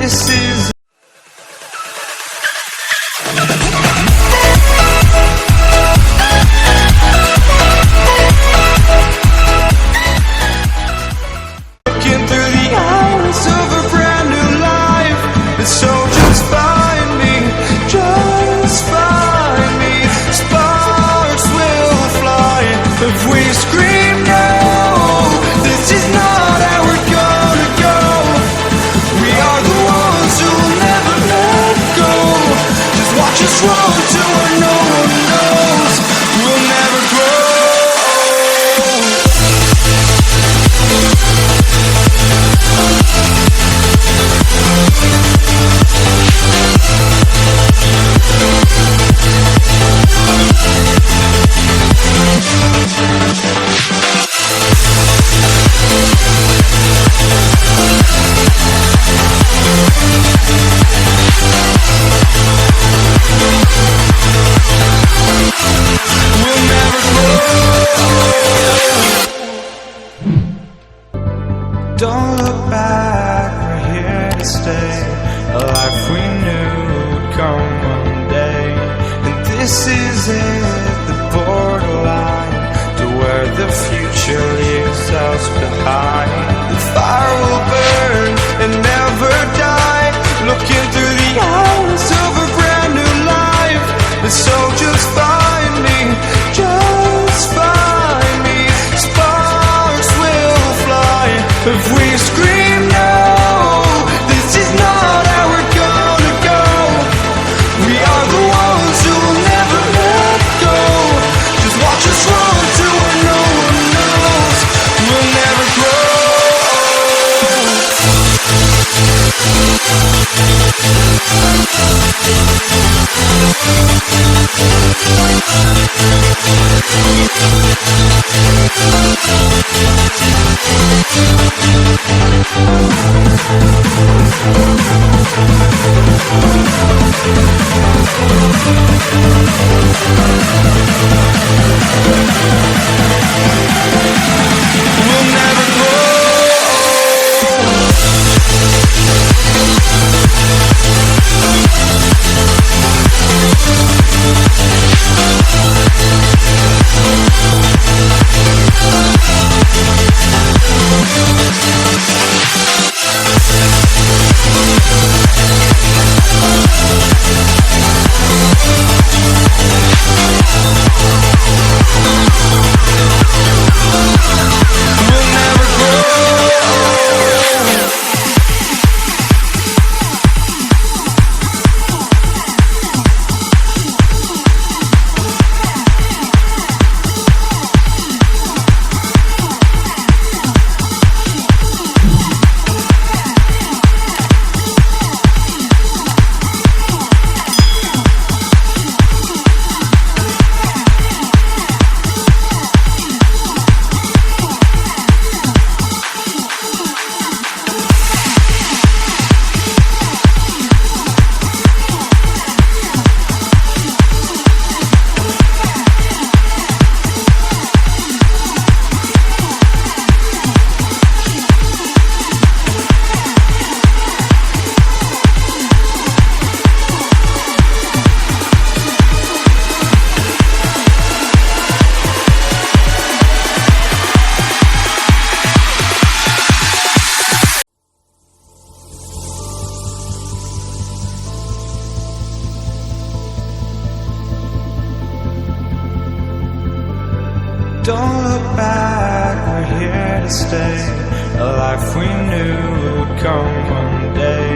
this is looking through the eyes of a brand new life. And so just find me, just find me. Sparks will fly if we scream no. This is not how we're gonna go. We are the ones who will never let go. Just watch us run to where no one knows. We'll never grow. Don't look back, we're here to stay. A life we knew would come one day. And this is it, the borderline to where the future leaves us behind. The fire will burn and never die, looking through the eyes of a brand new life. And so just find me, just find me. Sparks will fly if we scream no. This is not how we're gonna go. We are the ones who will never let go. Just watch us run to where no one knows. We'll never grow. We'll never grow. Don't look back, we're here to stay. A life we knew would come one day.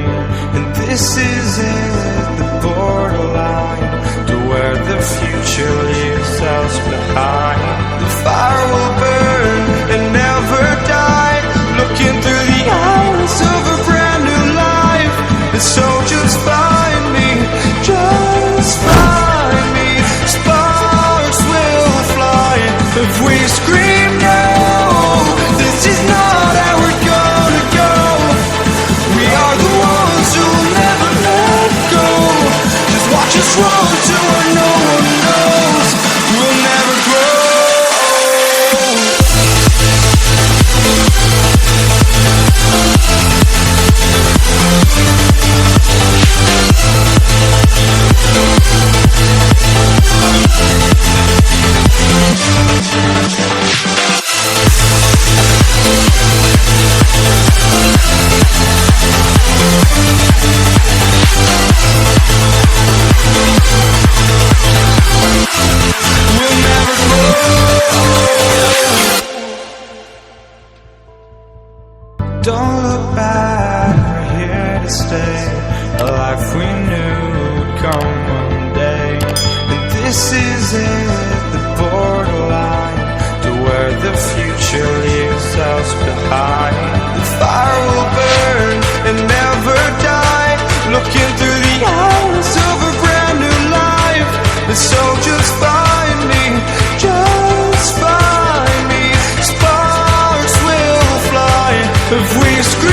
And this is it, the borderline to where the future leaves us behind. The fire will burn and never die, looking through the eyes of a brand new life. And so just find me, just find me. Sparks will fly if we scream no. This is not how we're gonna go. We are the ones who will never let go. Just watch us run to where no one knows. We'll never grow. Don't look back, we're here to stay. A life we knew would come one day. And this is it, the borderline to where the future leaves us behind. The fire will burn and never die, looking through the eyes of a brand new life. And so just find me, just find me. Sparks will fly if we scream.